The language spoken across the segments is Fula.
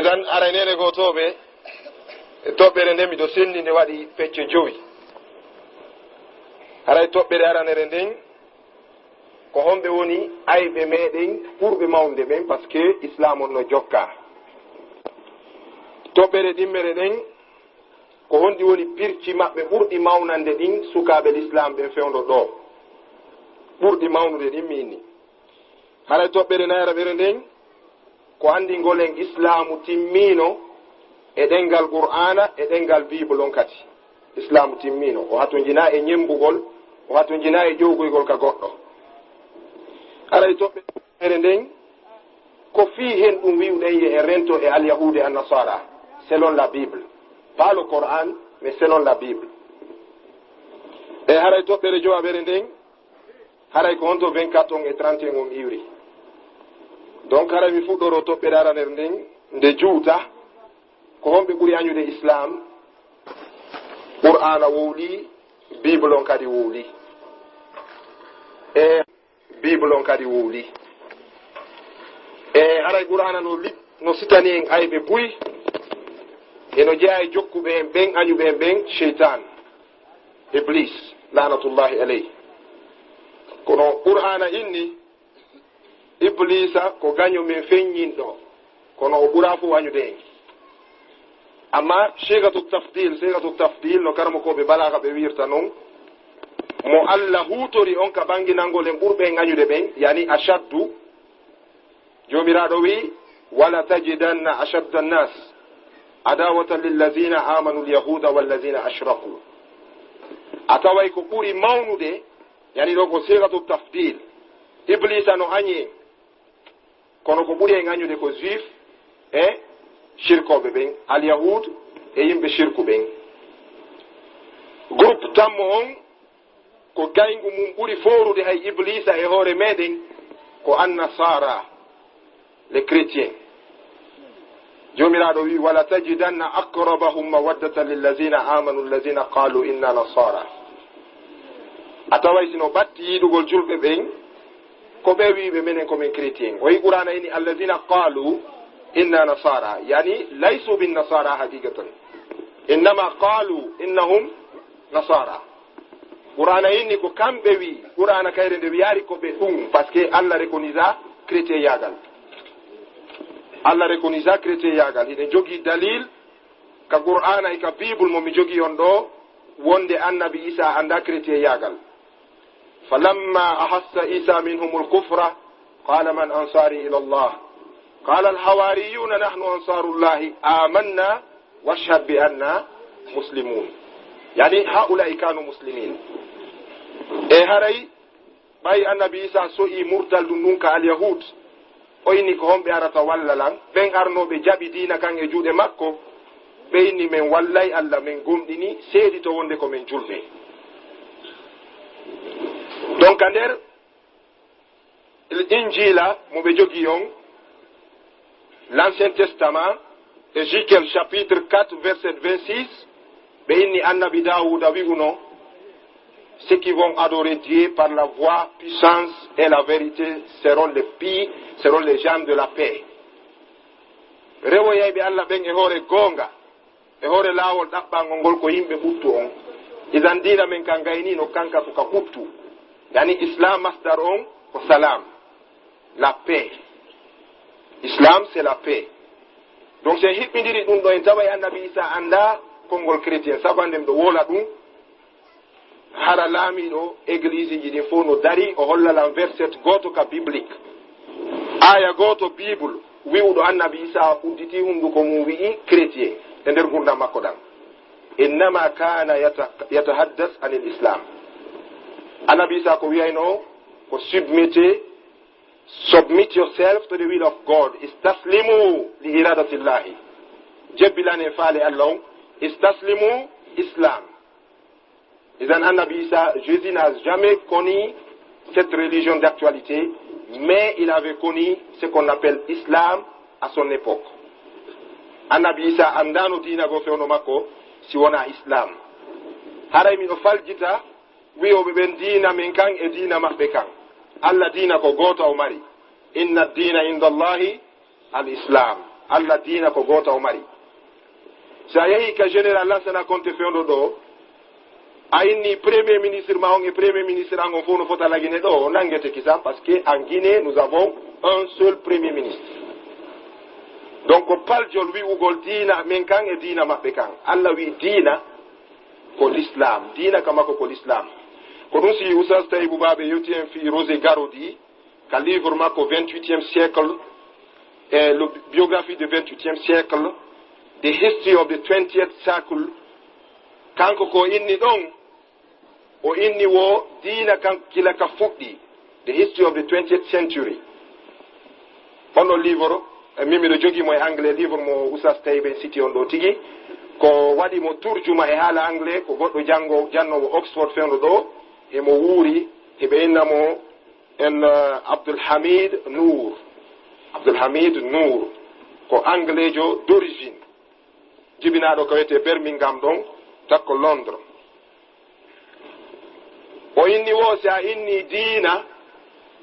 idan aranene gotoɓe toɓɓere nden miɗo senni nde waɗi pecce 5 haray toɓɓere aranere nden ko homɓe woni ayɓe meɗen ɓurɓe mawde ɓen par ce que islam on no jokka. toɓɓere ɗimmere ɗen ko honɗi woni pirci maɓɓe ɓurɗi mawnande ɗin sukaɓe l'islam ɓen fewdo ɗo ɓurɗi mawnude ɗin mi inni. haray toɓɓere nayraɓere nden ko andi ngolen islamu timmino e ɗengal qur'ana e ɗengal bible on kadi islamu timmino o hato jina e ñembugol o hato jina e ƴowgoygol ka goɗɗo. haray toɓɓere nden ko fii hen ɗum wiwɗen ye e rento e alyahude an nasara selon la bible, pas le Coran mais selon la bible. e haray toɓɓere jowaɓere nden haray ko honto 24 on e 31 on iwri. donc haray mi fuɗɗoro toɓɓere aranere nden nde juuta ko homɓe ɓuri añude islam qur'ana wowli bible on kadi wowli e bible on kadi wowli e haray qur'ana no sitani en ayɓe buy eno jeeya e jokkuɓe en ɓen añuɓe en ɓen cheytan iblis lanatullahi aleyh. kono qur'ana inni iblisa ko gaño men feññinɗo kono o ɓura fof wañude en. amma segatu tafdil no karamo koɓe balaga ɓe wirta noon mo allah hutori on ka banginangol en ɓurɓe gañude ɓen yani ashaddu. jomiraɗo wi wala tajidanna ashadda nnas adawatan lillazina amanu lyahuda wallazina ashraku. a taway ko ɓuri mawnude yani ɗo ko segatu tafdil iblisa no añi kono ko ɓuri en añude ko juif e shirkoɓe ɓen alyahud e yimɓe shirku ɓen. groupe tammo on ko gaygu mum ɓuri forude hay iblisa e hoore meɗen ko annasara les chrétiens. jomiraɗo wi wala tajidanna aqrabahum mawaddatan lillazina amanu allazina qalu inna nasara. a taway sino ɓatti yiɗugol julɓe ɓen ko ɓe wiɓe minen komin chrétien. o yi qur'ana ini allazina qalu inna nasara yani laysu bin nasara haqiqatan innama qalu innahum nasara. qur'ana inni ko kamɓe wi qur'ana kayre nde wiyari ko ɓe ɗum par ce que allah reconisa chrétien yagal. allah reconisa chrétien yagal hiɗen jogui dalil ka qur'ana e ka bible momi jogui on ɗo wonde annabi isa anda chrétien yagal. falamma ahassa isa minhum lkufra qala man ansari ila llah qala alhawariyuna nahnu ansarullahi amanna washhad bi anna muslimun yani haulai kanu muslimin. e haray ɓay annabi isa so'i murtal ɗum ɗum ka alyahud o inni ko homɓe arata wallalan ɓen arnoɓe jaɓi dina kan e juuɗe makko ɓe inni min wallay allah min gomɗini seedi to wonde ko min julɓe. donc a nder injila mo ɓe jogui on l'ancien testament ézéchiel chapitre 4 verset 26 ɓe inni annabi dawuda wi'uno ceux qui vont adorer Dieu par la voix, puissance et la vérité seront les pis, seront les gens de la paix. rewoyayɓe allah ɓen e hoore goonga e hoore laawol ɗaɓɓangol ngol ko yimɓe ɓuttu on. idan dina men ka gaynino kanka ko ka ɓuttu yani islam masdar on ko salam, la paix. islam c'est la paix. donc sen hiɓɓidiri ɗum ɗo en taway annabi isa anda konngol chrétien sabu andem ɗo wola ɗum hara laamiɗo église ji ɗin fof no dari o hollalan verset goto ka biblique aya goto bible wiwɗo annabi isa udditi hunduko mum wi'i chrétien e nder gurdam makko ɗan innama kana yatahaddas anil islam. annabi isa ko wiyayno ko submit yourself to the will of god istaslimu li iradatillahi jebbilane faale allah on istaslimu islam. idan annabi isa jésus n'a jamais connu cette religion d'actualité mais il avait connu ce qu'on appelle islam à son époque. annabi isa andano dina go fewno makko si wona islam. haray miɗo faljita wiyoɓe ɓen dina min kan e dina maɓɓe kan. allah dina ko goto o mari inna dina inda allahi al islam. Allah dina ko gota o mari sa yehi ka général Lansana Conté fewndo ɗo a inni premier ministre ma on e premier ministre an on fof no fota lagine ɗo o nangete kisam parce que en Guinée nous avons un seul premier ministre donc ko paljol wi'ugol diina min kan e diina maɓɓe kan Allah wi diina ko l'islam diina ka makko ko l'islam ko ɗum si oustaz Taïbou Baɓe yetti en fi Rosé Garaudy ka livre makko 28e siècle et le biographie de 28e siècle the history of the 20th cycle kanko ko inni ɗon o inni wo diina kan kila ka fuɗɗi the history of the 20th century on ɗon livre min miɗo jogimo e anglais livre mo oustaz Taïbe city on ɗo tigi ko waɗi mo turjuma e haala anglais ko goɗɗo jannowo Oxford fewno ɗo emo wuuri heɓe innamo en Abdulhamid Nour ko anglais jo d'origine jibinaɗo ko wiyete Birmingham ɗon takko Londres o inni wo si a inni diina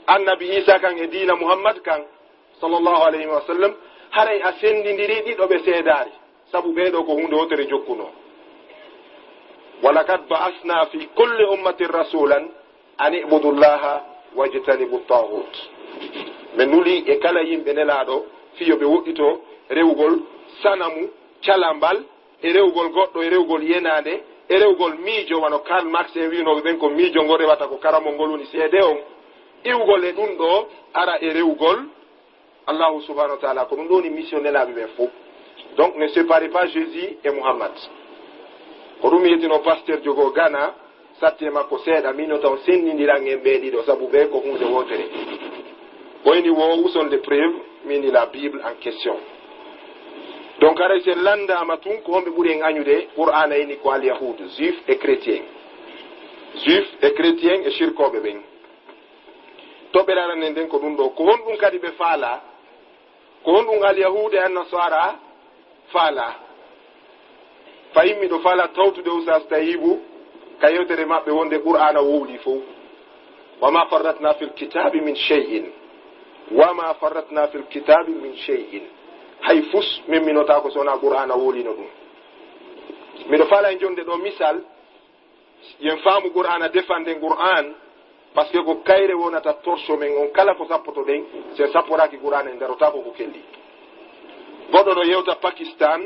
annabi Isa kan e diina Muhammad kan sallallahu alayhi wa sallam haray a sendidiri ɗiɗo ɓe seedari sabu ɓeɗo ko hunde wotere jokkuno walakad ba'asna fi kulli ummatin rasulan an ibudu llaha wajtanibu taghut min nuli e kala yimɓe nelaɗo fiyo ɓe woɗɗito rewgol sanamu calambal e rewgol goɗɗo e rewgol yenade e rewgol miijo wano Karl Marx en winoɓe ɓen ko miijo ngo rewata ko karamol ngol woni seede on iwgol e ɗum ɗo ara e rewgol Allahu subhanahu wa ta'ala ko ɗum ɗo woni mission nelaɓe ɓen fof donc ne séparez pas Jésus et Muhammad ko ɗum yetino pasteur jogo Ghana satti e makko seeɗa min o taw sendidiran en ɓe ɗiɗo sabu ɓe ko hunde wotere ɓoyni wo où sont les preuves mini la Bible en question donc aray sen landama tun ko homɓe ɓuuri en añude qur'ana ini ko al yahud juif et chrétien e shirkoɓe ɓen toɓɓe ɗaranen nden ko ɗum ɗo ko honɗum kadi ɓe faala ko honɗum al yahud e annasara faala fayimmi ɗo faala tawtude oustaz Taïbou ka yewtere maɓɓe wonde qur'ana wowli fof wama farratna fil kitabi min shay'in hay fus min minota ko sona qur'ana wolino ɗum miɗo faala e jonde ɗo misal yen faamu qur'ana defande qur'an par ce que ko kayre wonata torso men on kala ko sappoto ɗen sen sapporaki qur'ana en darota ko kelli goɗɗo ɗo yewta Pakistan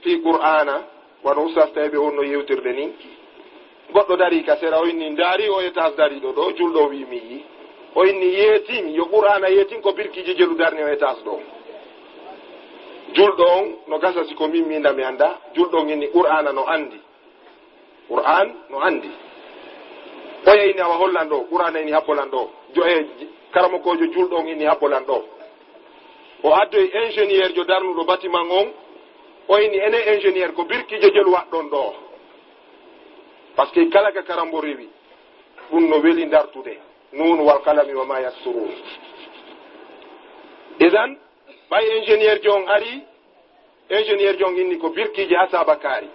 fi qur'ana wano oustaz Taïbe wonno yewtirde ni goɗɗo dari ka sera o inni ndaari o étage dariɗo ɗo julɗo wi mi yi o inni yeetin yo qur'ana yeetin ko birkiji jelu darni o étage ɗo julɗo on no gasa si ko min minda mi anda julɗo on inni qur'ana no andi oya inni awa hollan ɗo qur'ana inni happolan ɗo karamokojo julɗo on inni happolan ɗo o addoy ingénieur jo darnuɗo bâtiment on o inni ene ingénieur ko birkijo jelu waɗɗon ɗo par ce que kala ka karambo rewi ɗum no weli dartude nun wal kalami wa ma yasturun idan ɓay ingénieur jon ari ingénieur jon inni ko birkiji asabakari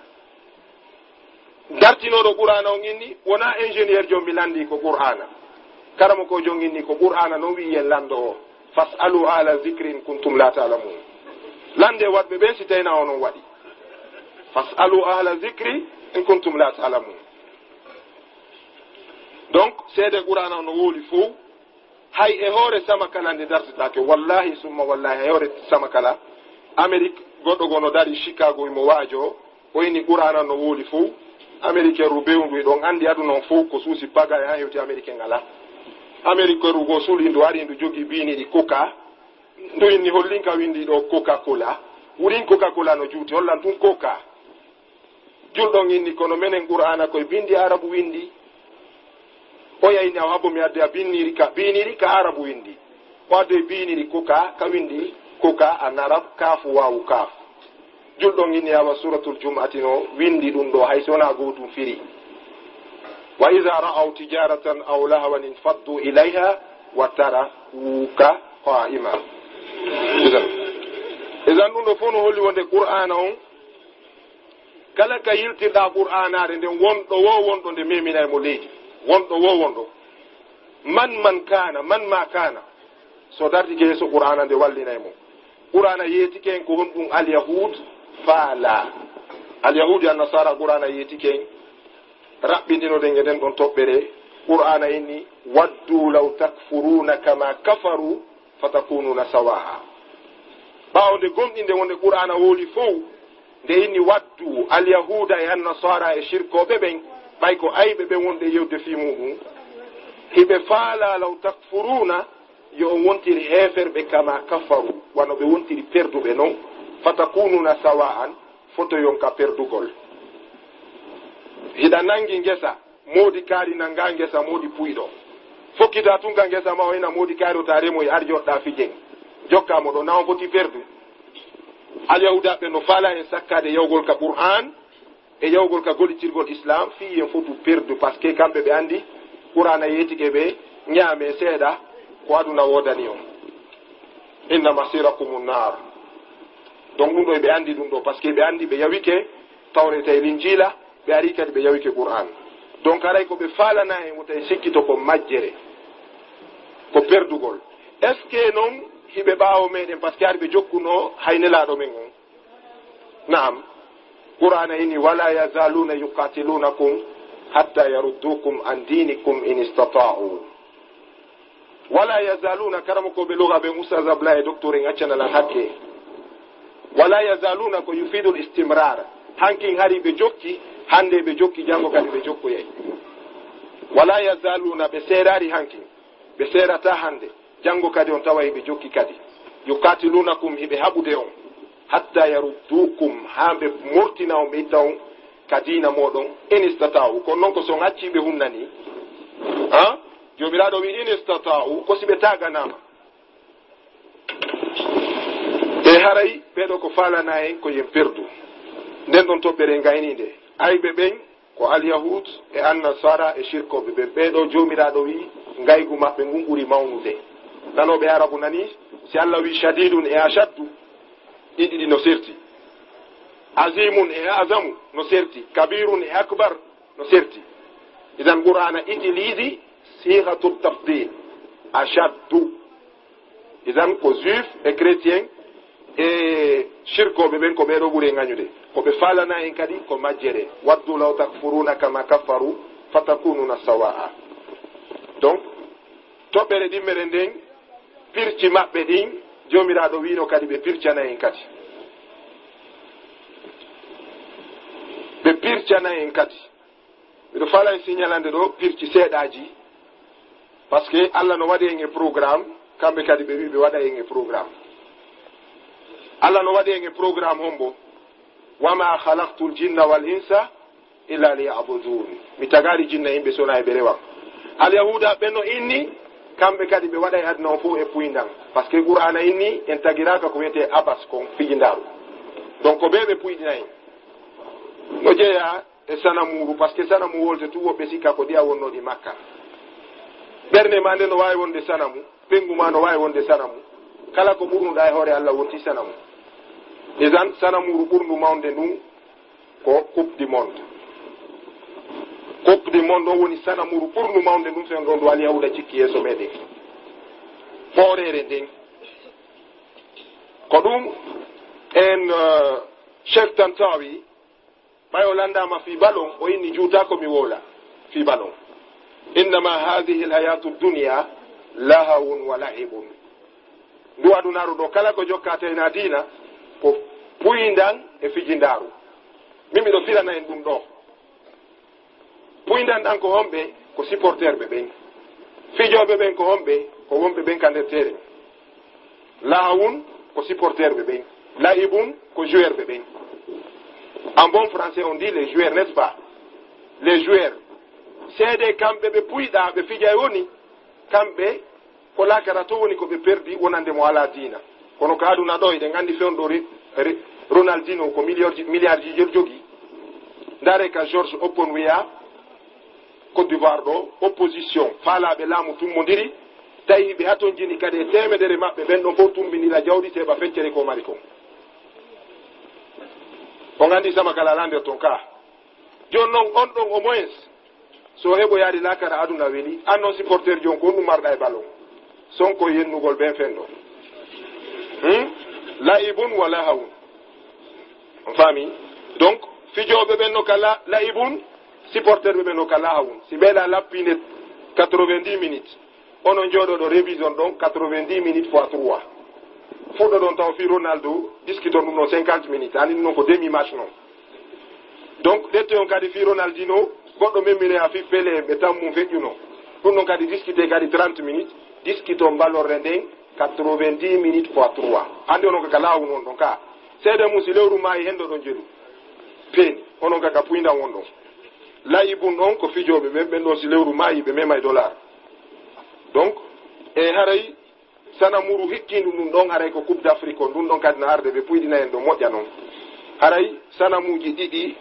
dartinoɗo qur'ana on inni wona ingénieur jon mi landi ko qur'ana karamo ko jon inni ko qur'ana non wi yen lando o fas'alu ala zicri in kuntum la ta'lamun lande waɗɓe ɓen si tawina onon waɗi fas'alu ala zicri in kuntum la ta'lamun donc seede qur'ana no woli fof hay e hoore sama kala nde dartitake wallahi summa wallahi e hoore sama kala Amérique goɗɗo gono dari Chicago imo waajo o inni qur'ana no woli fof américain ru bewndu ɗon andi aduna on fof ko suusi paga e ha hewti américain ngala américain ru go suuli ndu ari ndu jogi biniɗi coca ndu inni hollinka windi ɗo coca cola wurin coca cola no juuti hollan tun coca julɗon inni kono menen qur'ana koye bindi arabu windi o yayni aw habbo mi adde a biniri ka arabu windi o adde biniri coca ka windi coca an arab kaafu wawu kaaf julɗon inni awa suratul jum'ati no windi ɗum ɗo hay sona gotum firi wa idha ra'aw tijaratan aw lahwan infaddu ilayha wa tarakuka qa'ima idan ɗum ɗo fof no holli wonde qur'ana on kala ka yiltirɗa qur'anare nden wonɗo nde memina e mo leydi wonɗo man ma kana so dartike yeeso qur'ana nde wallinay mo qur'ana yetiken ko honɗum alyahud faala alyahud e annasara qur'ana yetiken raɓɓindinoden e nden ɗon toɓɓere qur'ana inni waddu law takfuruna kama kafaru fatakununa sawa'a ɓawo nde gomɗinde wonde qur'ana wooli fof nde inni waddu alyahuda e annasara e shirkoɓe ɓen ɓay ko ayɓe ɓen wonde yewde fi muɗum hiɓe faala law takfuruna yo on wontiri heferɓe kama kafaru wano ɓe wontiri perduɓe noon fatakununa sawa'an foto yonka perdugol hiɗa nangi ngesa moodi kaari nanga ngesa moodi puyɗo fokkita tunka ngesa ma o ena moodi kaari o ta remo e ar joɗɗa fijen jokkamo ɗo nawa foti perdu alyahudaɓe no faala en sakkade yawgol ka qur'an e yawgol ka gollitirgol islam fi en fotu perdu par ce que kamɓe ɓe andi qur'ana yetike ɓe ñaame seeɗa ko aduna wodani on inna masirakum nar donc ɗum ɗo ɓe andi ɗum ɗo par ce que ɓe andi ɓe yawike tawreta e linjila ɓe ari kadi ɓe yawike qur'an donc aray ko ɓe faalana en wota e sikkito ko majjere ko perdugol est ce que noon hiɓe ɓaawo meɗen par ce que ari ɓe jokkuno haynelaɗo men on naam qur'ana ini wala yazaluna yuqatilunakum hatta yaruddukum an dinikum in istata'u wala yazaluna karama ko ɓe loga ɓe ustad abla e docteur en accanalan hakke wala yazaluna ko yufidu l istimrar hankin hari ɓe jokki hande ɓe jokki jango kadi ɓe jokkoyay wala yazaluna ɓe seerari hankin ɓe seerata hande jango kadi on tawa hiɓe jokki kadi yuqatilunakum hiɓe haɓude on hatta yaruddukum ha ɓe mortina on ɓe itta on ka dina moɗon in istata'u kono noon ko son acciɓe humnani jomiraɗo wi in istata'u ko si ɓe taganama e haray ɓeɗo ko falana en ko yen perdu nden ɗon toɓɓere gaynide ayɓe ɓen ko alyahud e annasara e shirkoɓe ɓe ɓeɗo jomiraɗo wi ngaygu maɓɓe ngun ɓuuri mawnude nanoɓe arabu nani si allah wi shadidun e ashaddu ɗiɗiɗi no serti azimun e azamu no serti kabirun e akbar no serti idan qur'ana utilise sihatu tafdil ashaddu idan ko juif e chrétien e shirkoɓe ɓen ko ɓeɗo ɓuuri gañude koɓe falana en kadi ko majjere waddu law takfuruna kama kafaru fatakununa sawa'a donc toɓɓere ɗimmere nden pirci maɓɓe ɗin jomiraɗo wino kadi ɓe pircana en kadi ɓe pircana en kadi miɗo fala en signalande ɗo pirci seeɗaji par ce que allah no waɗi en e programme kamɓe kadi ɓe wi ɓe waɗa en e programme allah no waɗi en e programme hombo wama halaktu l jinna wal insa illa liyabudun mi tagari jinna yimɓe sona e ɓe rewam alyahuda ɓe no inni kamɓe kadi ɓe waɗa e aduna o fof e puydan par ce que qur'ana inni en tagiraka ko wiyete abas kon fijindaru donc ko ɓe ɓe puyɗina en no jeeya e sanamuru par ce que sanamu wolte tu woɓɓe sikka ko ɗiya wonnoɗi makka ɓernde ma nde no wawi wonde sanamu pengu ma no wawi wonde sanamu kala ko ɓurnuɗa e hoore allah wonti sanamu isan sanamuru ɓurndu mawde ndun ko coupe du monde coupe du monde o woni sanamuru ɓurndu mawde ndun fen ɗon ndu alyahuda cikki yeeso meɗen hoorere nden ko ɗum en chef tantawi ɓayo landama fi balon o inni juuta komi wola fi balon innama hadihi lhayatu dunia lahawun wa lahibun ndu adunaru ɗo kala ko jokkata ena dina ko puydan e fijindaru min miɗo firana en ɗum ɗo puydan ɗan ko homɓe ko supporter ɓe ɓen fijoɓe ɓen ko homɓe ko wonɓe ɓen ka nder terrain lahawun ko supporter ɓe ɓen lahibun ko joueur ɓe ɓen en bon français on dit les joueurs n'est-ce pas les joueurs seede kamɓe ɓe puyɗa ɓe fija e woni kamɓe ko lakara to woni ko ɓe perdi wonande mo ala dina kono ko aduna ɗo eɗen gandi fewno ɗo ronaldino ko milliard ji jogi ndare ka george oppon wiya côte d'ivoire ɗo opposition faalaɓe laamu tummodiri tawi ɓe haton jini kadi e temedere maɓɓe ɓen ɗon fof tumbinira jawɗi seɓa feccere ko mari kon o gandi sama kala ala nder ton ka joni noon on ɗon au moins so heɓo yaari lakara aduna weeli an noon supporter joni ko on ɗum marɗa e ballon sonko yennugol ɓen fen ɗo laibun wa lahawun on fami donc fijoɓe ɓen no kala laibun supporter ɓe ɓen no kala lahawun si ɓeeɗa lappine 90 minutes onon jooɗoɗo révision ɗon 90 minutes fois 3 fuɗɗo ɗon taw fi Ronaldo discuton ɗum no 50 minutes ani ɗum noon ko demi match noon donc ɗette on kadi fi Ronaldino goɗɗo memmine a fi Pelé ɓe tammum feƴƴuno ɗum noon kadi discuté kadi 30 minutes discuto mballorde nden 90 minutes fois 3 andi onon kaka laawu noon ɗon ka seeɗa mum si lewru maayi hen ɗo ɗon jeeɗu peeni onon kaka puydan won ɗon layibun ɗon ko fijoɓe ɓen ɓen ɗon si lewru maayi ɓe mema e dollar donc e haray sana muru hikkindu ɗum ɗon haray ko coupe d' afrique on ɗum ɗon kadi no arde ɓe puyɗina en ɗo moƴƴa noon haray sanamuji ɗiɗi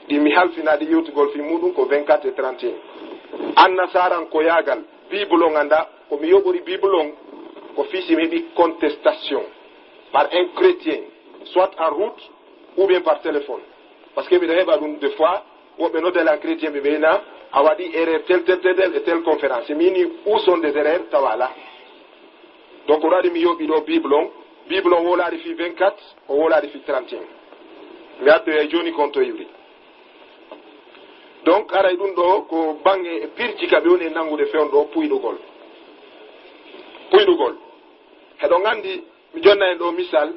ɗi mi halfinaɗi yewtugol fi muɗum ko 24 et 31 annasaran ko yaagal bible on anda komi yoɓori bible on ko fisi mi heɓi contestation par un chrétien soit en route ou bien par téléphone par ce que mbiɗo heɓa ɗum des fois woɓɓe noddele en chrétien ɓe ɓeyna a waɗi erreur tel et tel conférence mini où sont des erreurs tawala donc o waɗi mi yoɓi ɗo bible on wolaɗi fi 24 o wolaɗi fi 31 mi addoya joni konto iwri donc haray ɗum ɗo ko bange pirci ka ɓe woni e nangude fewn ɗo puyɗugol heɗo gandi mi jonna en ɗo misal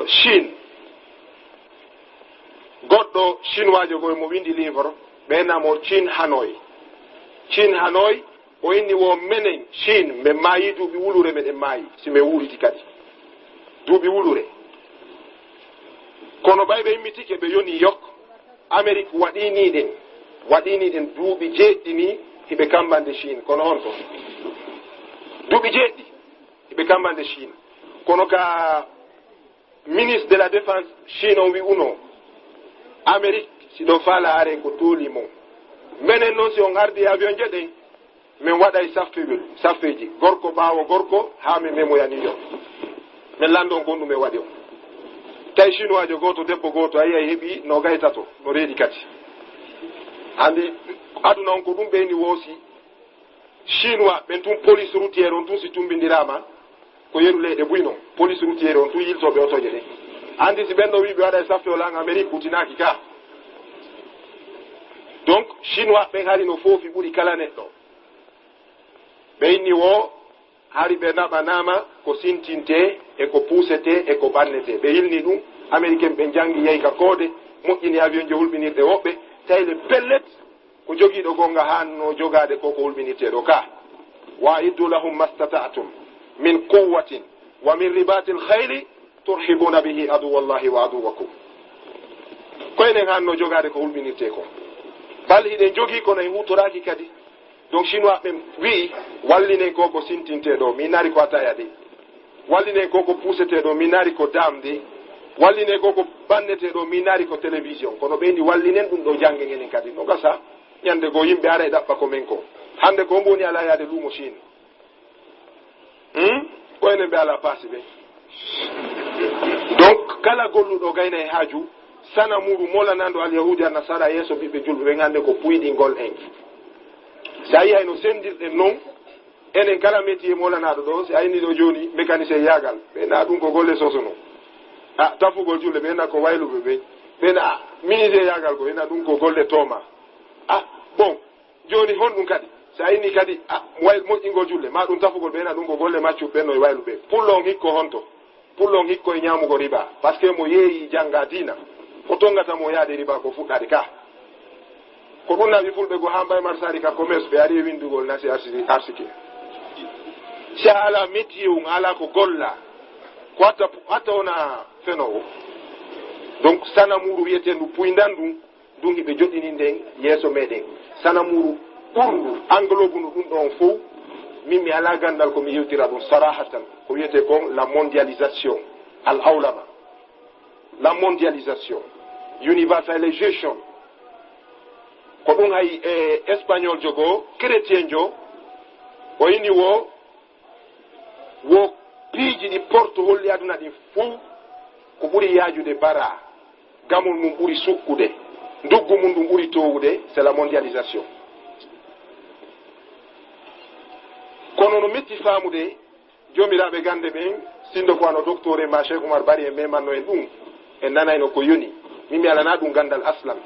Chine goɗɗo chinoijo koye mo windi livre ɓeynamo Chine Hanoi o inni wo menen Chine min maayi duuɓi wulure meɗen maayi si min wuriti kadi duuɓi wulure kono ɓayɓe immitike ɓe yoni yok Amérique waɗiniɗen duuɓi jeeɗɗi ni hiɓe kambande Chine kono honto duuɓi jeeɗɗi hiɓe kambande Chine kono ka ministre de la défense Chine on wi uno Amérique siɗo faala are ko tooli mon minen noon si on ardi avion jeɗen min waɗay saffeji gorko ɓaawo gorko haa min memoya New York min landon gonɗum e waɗi on tawi chinoijo goto debbo goto ayi heeɓi no gaytato no reedi kadi andi aduna on ko ɗum ɓeyni woosi chinois ɓen tun police routiére on tun si tumbindirama ko yeru leyɗe buy noon police routiére on tun yiltoɓe otoje ɗe andi si ɓen ɗo wi ɓe waɗa e saffe o lang Amérique hutinaki ka donc chinois ɓen haali no foofi ɓuuri kala neɗɗo ɓe inni wo hari ɓe naɓanama ko sintinte e ko puusete e ko ɓannete ɓe yilni ɗum américain ɓe jangi yeyi ka koode moƴƴini avion je hulɓinirɗe woɓɓe tayle pellet ko jogiiɗo gonga hanno jogade ko hulɓinirteɗo ka wa iddu lahum mastata'tum min quwwatin wa min ribati lhayli turhibuna bihi aduwallahi wa aduwakum koyenen hanno jogade ko hulɓinirte ko bal hiɗen jogii kono en hutoraki kadi donc chinois ɓe wi wallinen ko ko sintinte ɗo mi nari ko ataya ɗi wallinen ko ko puusete ɗo mi nari ko damde wallinen ko ko bannete ɗo mi nari ko télévision kono ɓeyndi wallinen ɗum ɗo jangge ngenen kadi no gasa ñande goo yimɓe ara e ɗaɓɓa ko men ko hande ko mboni ala yaade luumo Chine koyenen ɓe ala paasi ɓe donc kala golluɗo gayna e haaju sana muru molanando alyahudi a nasara yeeso ɓiɓɓe julɓe ɓen hande ko puyɗingol en si a yi hayno sendirɗen noon enen kala métier molanaɗo ɗo si a yini ɗo joni mécanicien yagal ɓena ɗum ko golle sosono a tafugol julɓe ɓena ko wayluɓe ɓe ɓena ministre yagal ko ɓena ɗum ko golle tooma bon joni honɗum kadi si a yini kadi moƴƴingol julɓe ma ɗum tafugol ɓena ɗum ko golle maccuɓe ɓenno e wayluɓe pullon hikko honto pullon hikko e ñamugo riba par ce que mo yeeyi jangga dina ko tongatamo yaade riba ko fuɗɗade ka ko ɗum naɓi fulɓe go ha mbay marsari ka commerce ɓe ari e windugol nasi arsike si a ala métier um ala ko golla ko hatta wona fenowo donc sanamuru wiyetendu puydan ɗum hiɓe joɗɗini nden yeeso meɗen sanamuru ɓurndu englobe ndu ɗum ɗon fof min mi ala gandal komi yewtira ɗum sarahatan ko wiyete kon la mondialisation al awlama la mondialisation universalisation ko ɗum hay e espagnol jogo chrétien jo o ini wo piiji ɗi porte holli aduna ɗin fuu ko ɓuri yaajude bara gamol mum ɓuri sukkude nduggu mum ɗum ɓuri towude c'est la mondialisation kono no metti faamude jomiraɓe gande ɓen sindo ko ano docteur ma Cheikh Oumar Bari e memanno en ɗum en nanayno ko yoni min mi alana ɗum gandal aslam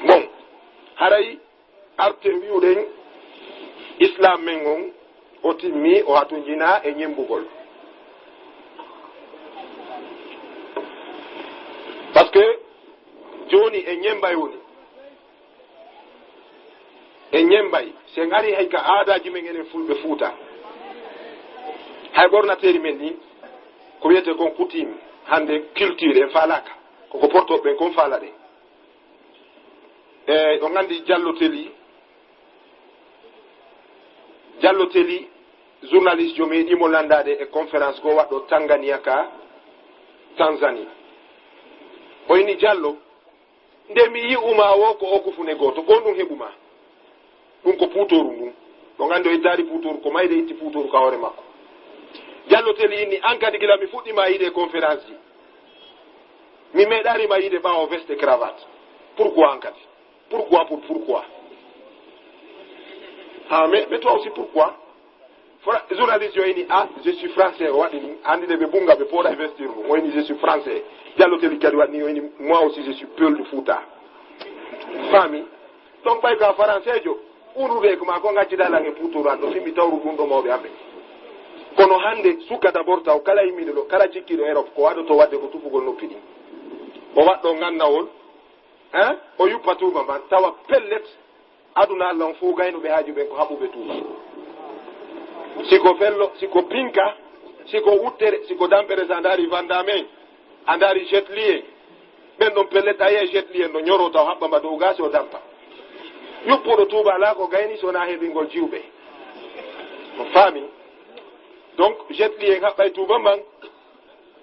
bon haray arte wi'uɗen islam men on o timmi o hatu jina e ñembugol par ce que joni e ñembay woni e ñembay se ngari hay ka aadaji men enen fulɓe Fuuta hay ɓornateri men ni ko wiyete kon coutume hande culture en falaka koko portoɓe ɓen kon fala ɗen e ɗo gandi jalloteli journaliste jo meeɗimo landade e conférence go waɗɗo Tanganyika ka Tanzanie oyni Diallo nde mi yi'uma wo ko o kufune goto ko ɗum heɓuma ɗum ko puutoru ndun ɗo gandi o ittari puutoru ko mayde itti puutoru ka hoore makko Diallo teli inni an kadi gila mi fuɗɗima yiide conférence ji mi meeɗarima yiide ɓawo veste cravate pourquoi an kadi pourquoi mais toi aussi pourquoi journaliste yo ini je suis français o waɗi ni andide ɓe bunga ɓe pooɗa investir ɗum o ini je suis français Diallo teli kadi waɗi ni o ini moi aussi je suis peul du Fouta fami donc ɓay ka français jo ɓurude koma ko gacciɗalange putoru an ɗo fimɓi tawru ɗum ɗo mawɓe hamɓe kono hande suka d' abord taw kala yimmiɗo ɗo kala cikkiɗo Europe ko waɗoto wadde ko tufugol noppi ɗi o waɗɗo gandawol o yuppa tuuba man tawa pellet aduna Allah on fo gaynoɓe haaju ɓen ko haɓuɓe tuuba siko fello siko pinka siko wuttere siko dampere sa ndaari vandamen a ndaari jetli en ɓen ɗon pellet a yiya jetli en ɗo ñoro taw haɓɓamba dow gasi o dampa yuppuɗo tuuba ala ko gayni sona heɓingol jiwɓe o faami donc jetli en haɓɓay tuuba man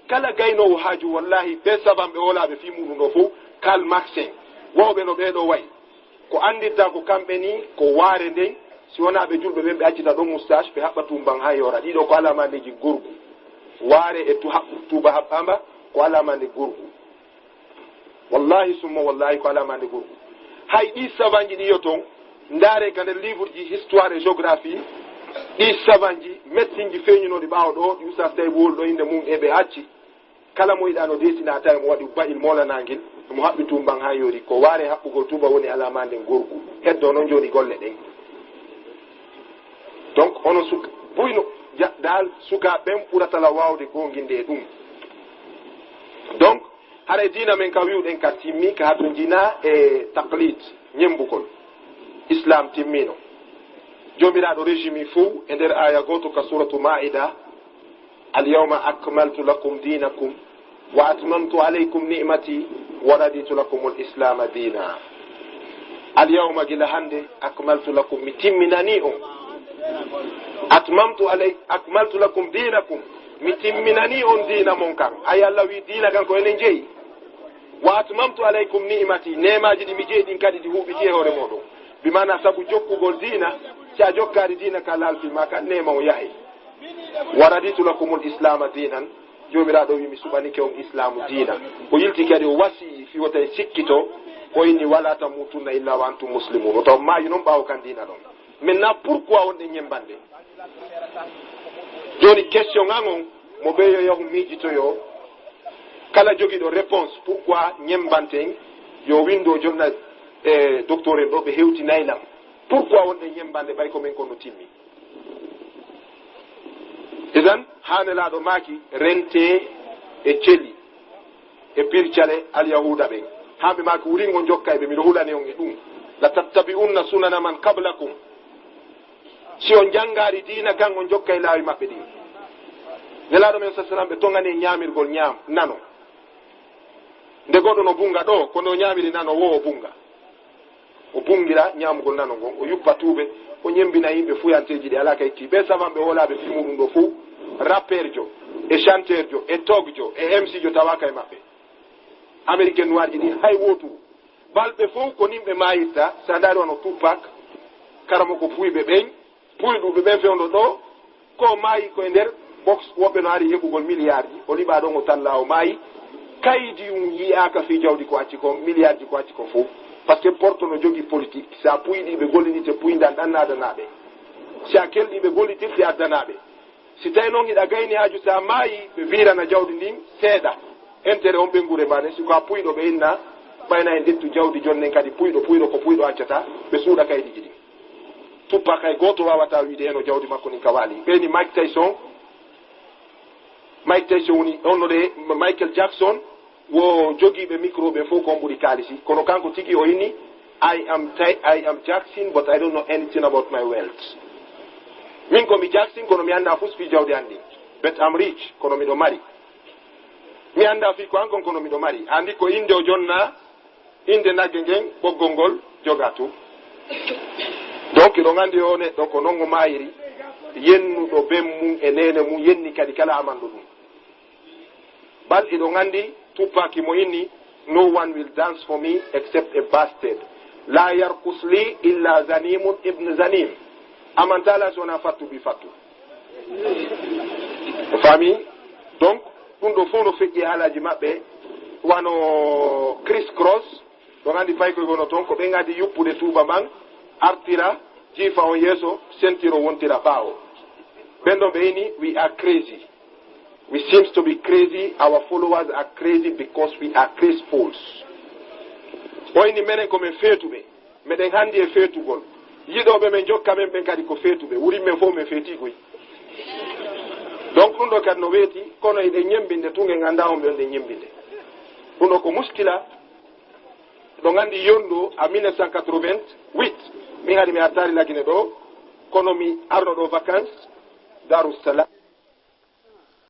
kala gaynowo haaju wallahi ɓe sabanɓe wolaɓe fi muɗum ɗo fof Karl Marx en wawɓe no ɓeɗo wayi ko andirta ko kamɓe ni ko waare nden si wona ɓe julɓe ɓen ɓe accita ɗon moustache ɓe haɓɓa tumban ha yora ɗiɗo ko alamandeji gorgu waare e tuuba haɓɓamba ko alamande gorgu wallahi summa wallahi ko alamande gorgu hay ɗi savanji ɗi yo ton ndaare ka nder livre ji histoire et géographie ɗi savanji médecine ji feeñunoɗi ɓaawa ɗo ɗi ustas tawi wol ɗo inde mum eɓe acci kala mo yiɗano desina tawi mo waɗi bayil molanagel mo haɓɓi tumban ha yori ko waare haɓɓugol tuba woni alamande gorgu heddo noon joni golle ɗen donc ono suka buyno dal suka ɓen ɓuratala wawde gonginde e ɗum donc haɗa dina men ka wiwɗen ka timmi ka hato jina e taqlid ñembugol islam timmino jomiraɗo régime fou e nder aya goto ka suratu maida alyawma akmaltu lakum dinakum wa atmamtu alaykum ni'mati wa raditu lakum al-islam dina alyawma gila hande akmaltu lakum mi timminani on akmaltu lakum dinakum mi timminani on dina mon kan ay Allah wi dina kan ko enen jeeyi wa atmamtu alaykum ni'mati nemaji ɗi mi jeeyi ɗin kadi ɗi huɓɓiti e hoore moɗon bimana sabu jokkugol dina si a jokkari dina ka laalfima ka nema o yahi wa raditu lakum al-islam dinan jomiraɗo wi mi suɓanike on islamu dina o yilti kadi o wasi fi wota e sikkito o inni wala tamutunna illa wa antum muslimun o taw maayi noon ɓaawo kan dina ɗon maintenant pourquoi wonɗe ñembande joni question ngan on mo ɓeyo yahu miijitoyo kala jogiɗo réponse pourquoi ñembanten yo windo jonna docteur en ɗo ɓe hewtinaylam pourquoi wonɗe ñembande ɓay ko men kono timmi idan hanelaɗo maaki rente e celi e pircale alyahuda ɓen hamɓe maaki wuringo jokka ɓe miɗo hulani on e ɗum la tattabi'unna sunana man qablakum si on janngari diina kan on jokka e laawi maɓɓe ɗin nelaɗo men sasalam ɓe tongani e ñamirgol nano nde goɗɗo no bunga ɗo kono o ñamiri nano wo o bunga o bungira ñamugol nano ngon o yuppa tuuɓe o ñembina yimɓe fuyanteji ɗi ala kay ti ɓe savanɓe wolaɓe fi muɗum ɗo fou rappeur jo e chanteur jo e tog jo e MC jo tawaka e maɓɓe américain noir ji ɗi hay woturu balɓe fof ko nimɓe mayirta sa ndaari wano Tupac karamo ko puyɓe ɓen puyɗuɓe ɓen fewno ɗo ko maayi koye nder box woɓɓe no ari heɓugol milliard ji o liɓa ɗon o talla o maayi kaydi yiyaka fi jawdi ko acci ko milliard ji ko acci ko fof par ce que porte no jogui politique sa puyɗiɓe gollinite puydan ɗannadanaɓe si a kelɗiɓe gollitirte addanaɓe si tawi noon hiɗa gayni haaju sa maayi ɓe wirana jawdi ndin seeɗa intérêt on ɓe ngure mane siko a puyɗo ɓe inna ɓayna en dettu jawdi jonnen kadi puyɗo ko puyɗo accata ɓe suuɗa kayɗi ɗiɗi tuppa kay goto wawata wiide eno jawdi makko nin ka waali ɓeni Mike Tyson woni onnoɗe Michael Jackson wo jogiiɓe micro ɓe fof kon ɓuri kaalisi kono kanko tigi o inni I am Jackson but I don't know anything about my wealth min komi Jackson kono mi anda fus fi jawdi andi but am rich kono miɗo mari mi anda fi ko ankon kono miɗo mari andi ko inde o jonna inde nagge ngen ɓoggol ngol joga tu donc ɗo gandi o neɗɗo ko noon o mayiri yennuɗo ben mum e nene mum yenni kadi kala amanɗo ɗum bal iɗo gandi tuppaki mo inni no one will dance for me except a bastard la yarkus li illa zanimun ibne zanim amantala sona fattu bi fattu fami donc ɗum ɗo fof no feƴƴi haalaji maɓɓe wano Chris Cross ɗo gandi fay koye gono toon ko ɓe gadi yuppude tuuba man artira jiifa on yeeso sentiro wontira ɓaawo ɓen ɗon ɓe ini we are crazy we seems to be crazy our followers are crazy because we are crazefuls o ini menen komin feetuɓe meɗen handi e feetugol yiɗoɓe men jokka men ɓen kadi ko feetuɓe wuri men fof min feetikoy donc ɗum ɗo kadi no weeti kono eɗen ñembinde tungen ganda on ɓe on ɗen ñembinde ɗum ɗo ko muskila ɗo gandi yondu a 1988 min haɗi mi artari lagine ɗo kono mi arno ɗo vacance Darussalam